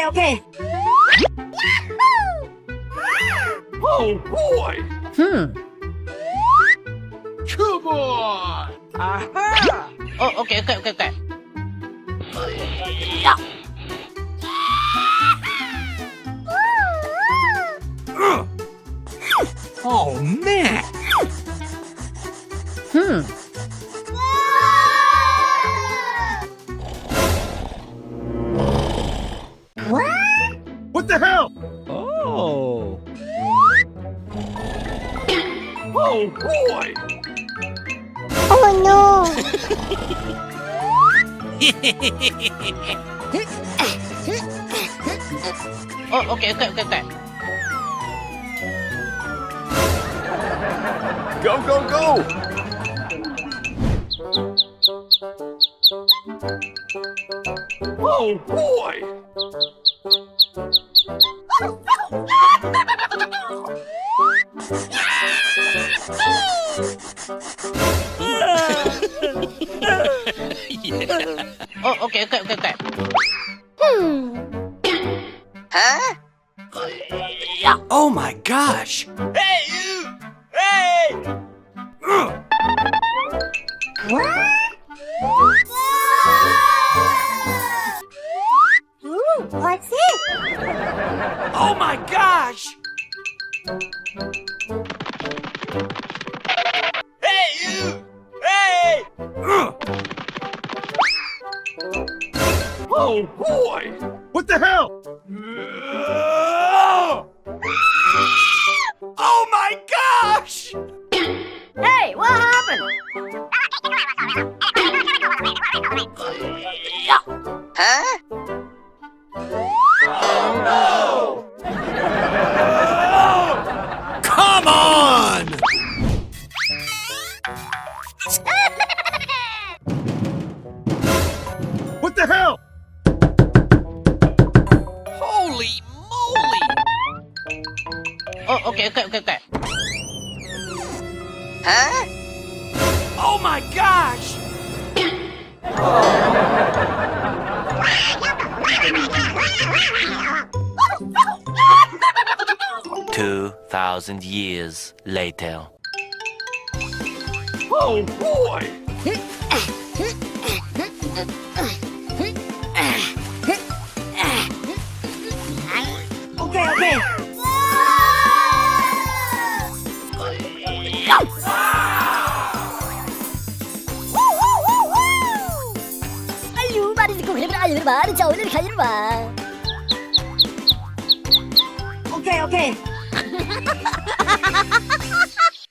okay. Oh boy! Come on! Aha! Oh, okay. Oh man! What the hell? Oh. Oh boy! Oh no! Oh, okay. Go, go, go! Oh boy! Oh, okay. Huh? Oh my gosh. Hey, you! Hey! Ooh, what's it? Oh my gosh. Hey, you! Hey! Oh boy! What the hell? Oh my gosh. Hey, what happened? Huh? Come on. What the hell? Holy moly. Oh, okay. Huh? Oh my gosh. 2,000 years later. Oh boy! Okay. Ayo, mari ko ayo ba? Jauh dari kayu ba? Okay.